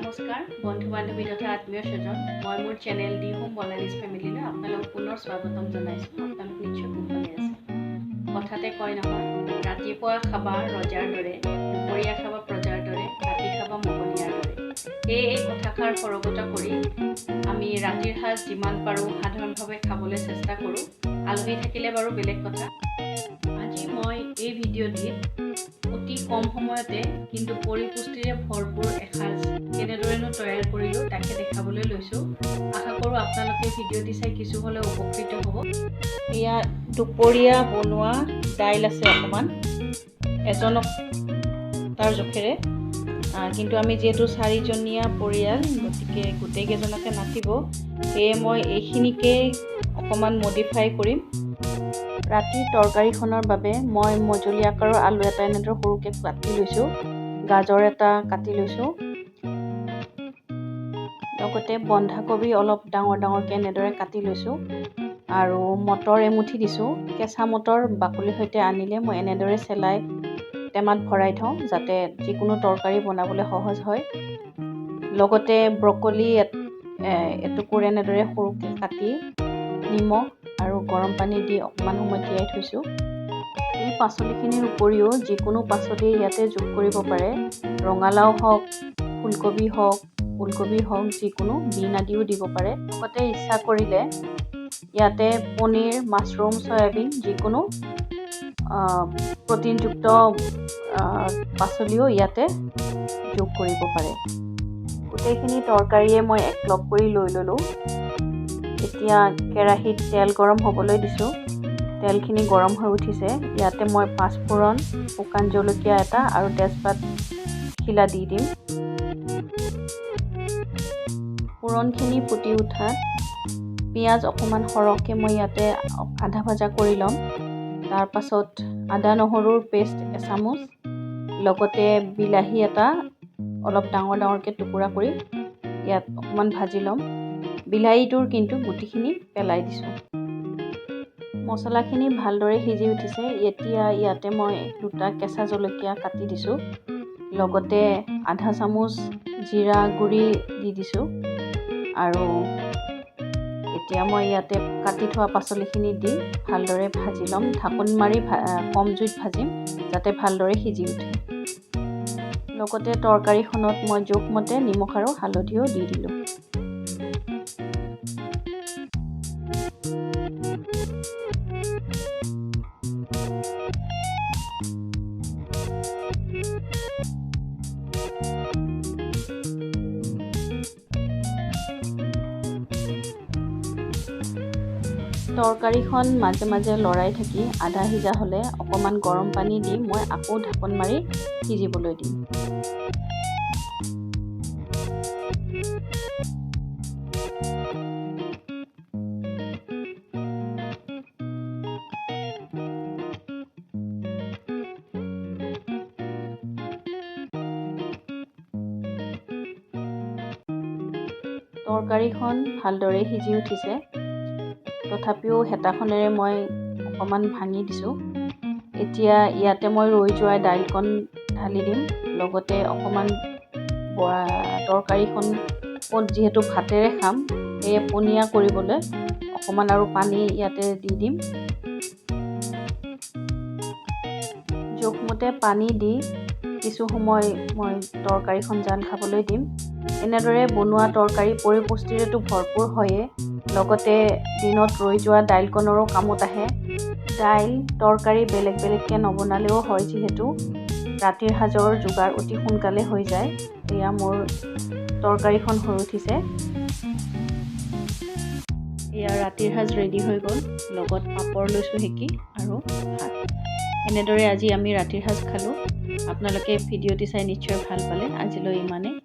নমস্কাৰ বন্ধু বান্ধৱী তথা আত্মীয় স্বজন মই মোৰ চেনেল দি হোম বলানিজ ফেমিলিলৈ আপোনালোক পুনৰ স্বাগতম জনাইছোঁ। আপোনালোক নিশ্চয় খুব ভালে আছে। কথাতে কয় নহয়, ৰাতিপুৱা খাবা ৰজাৰ দৰে, দুপৰীয়া খাবা প্ৰজাৰ দৰে, ৰাতি খাবা মহনীয়াৰ দৰে। এই কথাষাৰ সৰগত কৰি আমি ৰাতিৰ সাজ যিমান পাৰোঁ সাধাৰণভাৱে খাবলৈ চেষ্টা কৰোঁ। আলহী থাকিলে বাৰু বেলেগ কথা। আজি মই এই ভিডিঅ'টিত অতি কম সময়তে কিন্তু পৰিপুষ্টিৰে ভৰপূৰ এসাঁজ কেনেদৰেনো তৈয়াৰ কৰিলোঁ তাকে দেখাবলৈ লৈছোঁ। আশা কৰোঁ আপোনালোকে ভিডিঅ'টি চাই কিছু হ'লেও উপকৃত হ'ব। এয়া দুপৰীয়া বনোৱা দাইল আছে অকণমান, এজনক তাৰ জোখেৰে, কিন্তু আমি যিহেতু 4জনীয়া পৰিয়াল গতিকে গোটেইকেইজনকে নাতিব, সেয়ে মই এইখিনিকে অকণমান মডিফাই কৰিম। ৰাতিৰ তৰকাৰীখনৰ বাবে মই মজলি আকাৰৰ আলু এটা এনেদৰে সৰুকৈ কাটি লৈছোঁ, গাজৰ এটা কাটি লৈছোঁ, লগতে বন্ধাকবি অলপ ডাঙৰ ডাঙৰকৈ এনেদৰে কাটি লৈছোঁ আৰু মটৰ এমুঠি দিছোঁ। কেঁচা মটৰ বাকলিৰ সৈতে আনিলে মই এনেদৰে চেলাই টেমাত ভৰাই থওঁ যাতে যিকোনো তৰকাৰী বনাবলৈ সহজ হয়। লগতে ব্ৰকলি এটুকুৰ এনেদৰে সৰুকৈ কাটি নিমখ আৰু গৰম পানী দি অকণমান সময় তিয়াই থৈছোঁ। এই পাচলিখিনিৰ উপৰিও যিকোনো পাচলি ইয়াতে যোগ কৰিব পাৰে, ৰঙালাও হওক, ফুলকবি হওক, ওলকবি হওক, যিকোনো বিন আদিও দিব পাৰে। লগতে ইচ্ছা কৰিলে ইয়াতে পনীৰ, মাছৰুম, চয়াবিন যিকোনো প্ৰটিনযুক্ত পাচলিও ইয়াতে যোগ কৰিব পাৰে। গোটেইখিনি তৰকাৰীয়ে মই একলগ কৰি লৈ ল'লোঁ। এতিয়া কেৰাহীত তেল গৰম হ'বলৈ দিছোঁ। তেলখিনি গৰম হৈ উঠিছে। ইয়াতে মই পাঁচফোৰণ, শুকান জলকীয়া এটা আৰু তেজপাত খিলা দি দিম। ফোৰণখিনি ফুটি উঠাত পিঁয়াজ অকণমান সৰহকৈ মই ইয়াতে আধা ভজা কৰি ল'ম। তাৰপাছত আদা নহৰুৰ পেষ্ট এচামুচ, লগতে বিলাহী এটা অলপ ডাঙৰ ডাঙৰকৈ টুকুৰা কৰি ইয়াত অকণমান ভাজি ল'ম। বিলাহীটোৰ কিন্তু গুটিখিনি পেলাই দিছোঁ। মছলাখিনি ভালদৰে সিজি উঠিছে। এতিয়া ইয়াতে মই 2টা কেঁচা জলকীয়া কাটি দিছোঁ, লগতে আধা চামুচ জিৰা গুড়ি দি দিছোঁ আৰু এতিয়া মই ইয়াতে কাটি থোৱা পাচলিখিনি দি ভালদৰে ভাজি ল'ম। ঢাকোন মাৰি কম জুইত ভাজিম যাতে ভালদৰে সিজি উঠে। লগতে তৰকাৰীখনত মই জোখমতে নিমখ আৰু হালধিও দি দিলোঁ। তৰকাৰীখন মাজে মাজে লৰাই থাকি আধা সিজা হ'লে অকণমান গৰম পানী দি মই আকৌ ঢাকোন মাৰি সিজিবলৈ দিম। তৰকাৰীখন ভালদৰে সিজি উঠিছে, তথাপিও হেতাখনেৰে মই অকণমান ভাঙি দিছোঁ। এতিয়া ইয়াতে মই ৰৈ যোৱা দাইলকণ ঢালি দিম, লগতে অকণমান তৰকাৰীখন যিহেতু ভাতেৰে খাম সেয়ে পনীয়া কৰিবলৈ অকণমান আৰু পানী ইয়াতে দি দিম। জোখমতে পানী দি কিছু সময় মই তৰকাৰীখন জাল খাবলৈ দিম। এনেদৰে বনোৱা তৰকাৰী পৰিপুষ্টিৰেতো ভৰপূৰ হয়েই, লগতে দিনত ৰৈ যোৱা দাইলকণৰো কামত আহে। দাইল তৰকাৰী বেলেগ বেলেগকৈ নবনালেও হয়, যিহেতু ৰাতিৰ সাজৰ যোগাৰ অতি সোনকালে হৈ যায়। এয়া মোৰ তৰকাৰীখন হৈ উঠিছে। এয়া ৰাতিৰ সাজ ৰেডি হৈ গ'ল। লগত পাপৰ লৈছোঁ সেকি আৰু ভাত। এনেদৰে আজি আমি ৰাতিৰ সাজ খালোঁ। আপোনালোকে ভিডিঅ'টি চাই নিশ্চয় ভাল পালে। আজিলৈ ইমানেই।